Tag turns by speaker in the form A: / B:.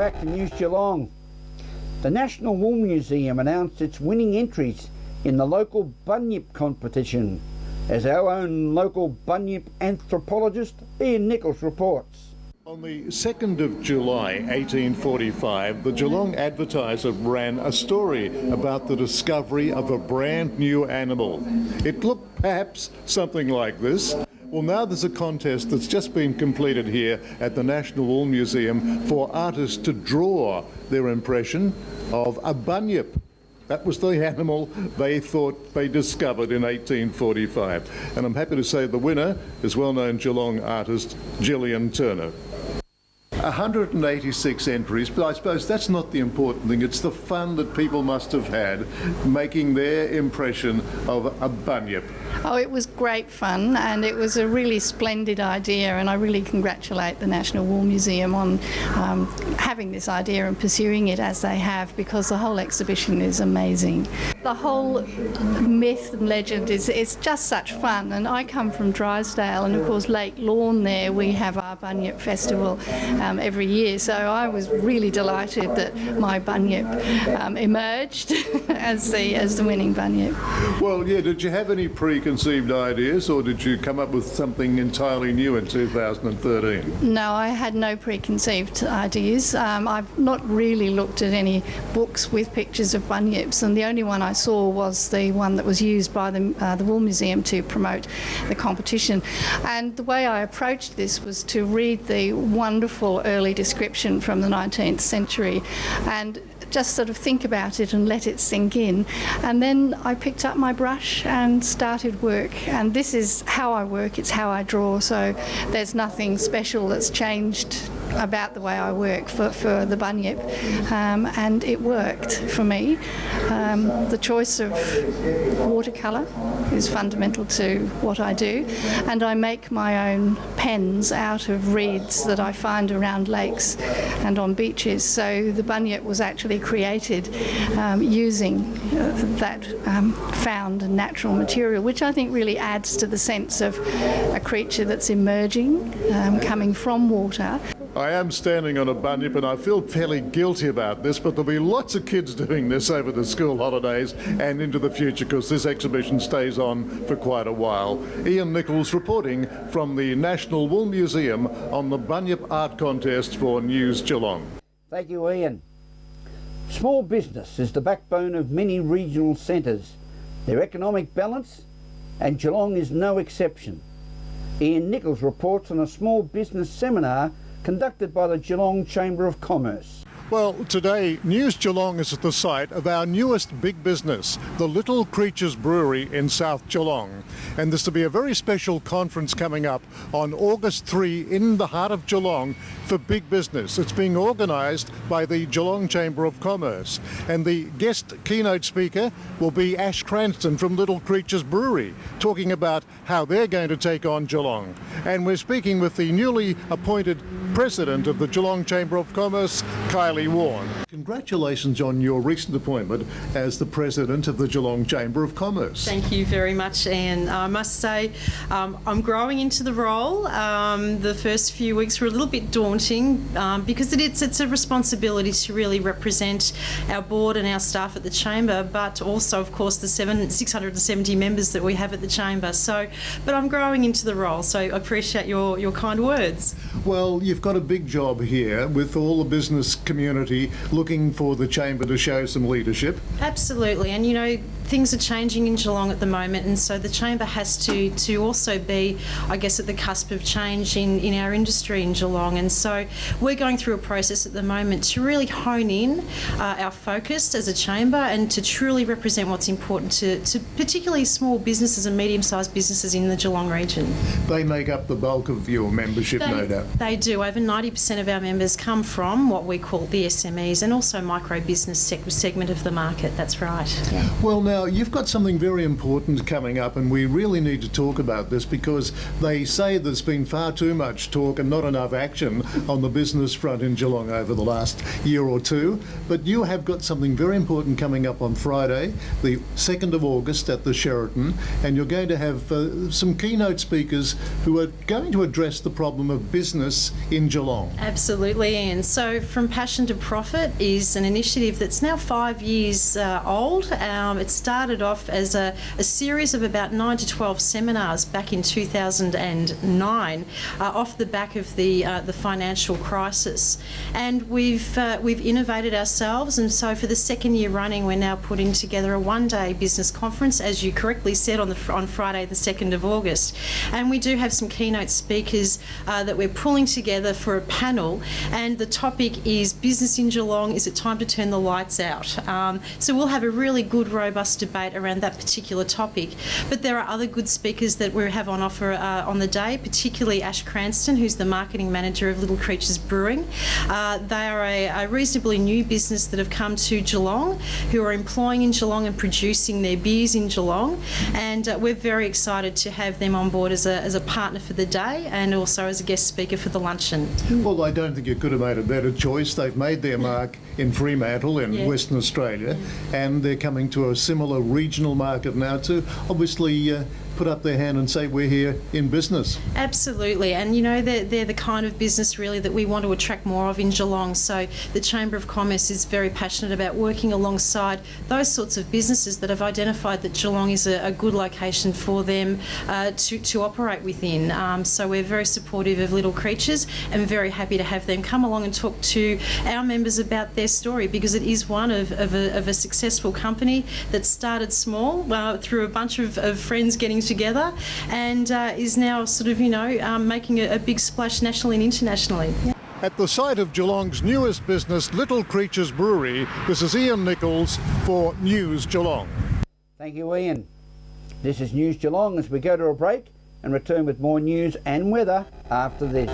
A: back to News Geelong. The National Wool Museum announced its winning entries in the local bunyip competition, as our own local bunyip anthropologist Ian Nichols reports.
B: On the 2nd of July 1845, the Geelong Advertiser ran a story about the discovery of a brand new animal. It looked perhaps something like this. Well, now there's a contest that's just been completed here at the National Wool Museum for artists to draw their impression of a bunyip. That was the animal they thought they discovered in 1845. And I'm happy to say the winner is well-known Geelong artist Gillian Turner. 186 entries, but I suppose that's not the important thing. It's the fun that people must have had making their impression of a bunyip.
C: Oh, it was great fun, and it was a really splendid idea, and I really congratulate the National Wool Museum on having this idea and pursuing it as they have, because the whole exhibition is amazing. The whole myth and legend it's just such fun, and I come from Drysdale, and of course Lake Lorne there we have our Bunyip Festival every year, so I was really delighted that my bunyip emerged as the winning bunyip.
B: Well, yeah, did you have any preconceived ideas, or did you come up with something entirely new in 2013?
C: No, I had no preconceived ideas. I've not really looked at any books with pictures of bunyips, and the only one I saw was the one that was used by the Wool Museum to promote the competition. And the way I approached this was to read the wonderful early description from the 19th century and just sort of think about it and let it sink in. And then I picked up my brush and started work. And this is how I work, it's how I draw, so there's nothing special that's changed about the way I work for the bunyip. And it worked for me. The choice of watercolour is fundamental to what I do, and I make my own pens out of reeds that I find around lakes and on beaches. So the bunyip was actually created using that found and natural material, which I think really adds to the sense of a creature that's emerging, coming from water.
B: I am standing on a bunyip and I feel fairly guilty about this, but there'll be lots of kids doing this over the school holidays and into the future, because this exhibition stays on for quite a while. Ian Nichols reporting from the National Wool Museum on the Bunyip Art Contest for News Geelong.
A: Thank you, Ian. Small business is the backbone of many regional centres, their economic balance, and Geelong is no exception. Ian Nichols reports on a small business seminar conducted by the Geelong Chamber of Commerce.
B: Well, today, News Geelong is at the site of our newest big business, the Little Creatures Brewery in South Geelong. And there's to be a very special conference coming up on August 3 in the heart of Geelong for big business. It's being organised by the Geelong Chamber of Commerce. And the guest keynote speaker will be Ash Cranston from Little Creatures Brewery, talking about how they're going to take on Geelong. And we're speaking with the newly appointed President of the Geelong Chamber of Commerce, Kylie Warren. Congratulations on your recent appointment as the President of the Geelong Chamber of Commerce.
D: Thank you very much, Ian. I must say I'm growing into the role. The first few weeks were a little bit daunting because it's a responsibility to really represent our board and our staff at the Chamber, but also, of course, the 670 members that we have at the Chamber. But I'm growing into the role, so I appreciate your kind words.
B: Well, you've got a big job here with all the business community looking for the Chamber to show some leadership.
D: Absolutely, and you know, things are changing in Geelong at the moment, and so the Chamber has to also be, I guess, at the cusp of change in our industry in Geelong. And so we're going through a process at the moment to really hone in our focus as a Chamber and to truly represent what's important to particularly small businesses and medium-sized businesses in the Geelong region.
B: They make up the bulk of your membership, no doubt.
D: They do. Over 90% of our members come from what we call the SMEs and also micro business segment of the market. That's right. Yeah.
B: Well, now, Now, you've got something very important coming up, and we really need to talk about this because they say there's been far too much talk and not enough action on the business front in Geelong over the last year or two. But you have got something very important coming up on Friday, the 2nd of August at the Sheraton, and you're going to have some keynote speakers who are going to address the problem of business in Geelong.
D: Absolutely, Ian. So From Passion to Profit is an initiative that's now 5 years old. It started off as a series of about 9 to 12 seminars back in 2009 off the back of the financial crisis. And we've innovated ourselves, and so for the second year running we're now putting together a one-day business conference, as you correctly said, on Friday the 2nd of August. And we do have some keynote speakers that we're pulling together for a panel, and the topic is Business in Geelong, is it time to turn the lights out? So we'll have a really good, robust debate around that particular topic. But there are other good speakers that we have on offer on the day, particularly Ash Cranston, who's the marketing manager of Little Creatures Brewing. They are a reasonably new business that have come to Geelong, who are employing in Geelong and producing their beers in Geelong, and we're very excited to have them on board as a partner for the day and also as a guest speaker for the luncheon.
B: Well, I don't think you could have made a better choice. They've made their mark in Fremantle in Western Australia, and they're coming to a similar regional market now to obviously put up their hand and say we're here in business.
D: Absolutely, and you know they're the kind of business really that we want to attract more of in Geelong. So the Chamber of Commerce is very passionate about working alongside those sorts of businesses that have identified that Geelong is a good location for them to operate within. So we're very supportive of Little Creatures and very happy to have them come along and talk to our members about their story, because it is one of a successful company that started small through a bunch of friends getting together and is now sort of, making a big splash nationally and internationally. Yeah.
B: At the site of Geelong's newest business, Little Creatures Brewery, this is Ian Nichols for News Geelong.
A: Thank you, Ian. This is News Geelong as we go to a break and return with more news and weather after this.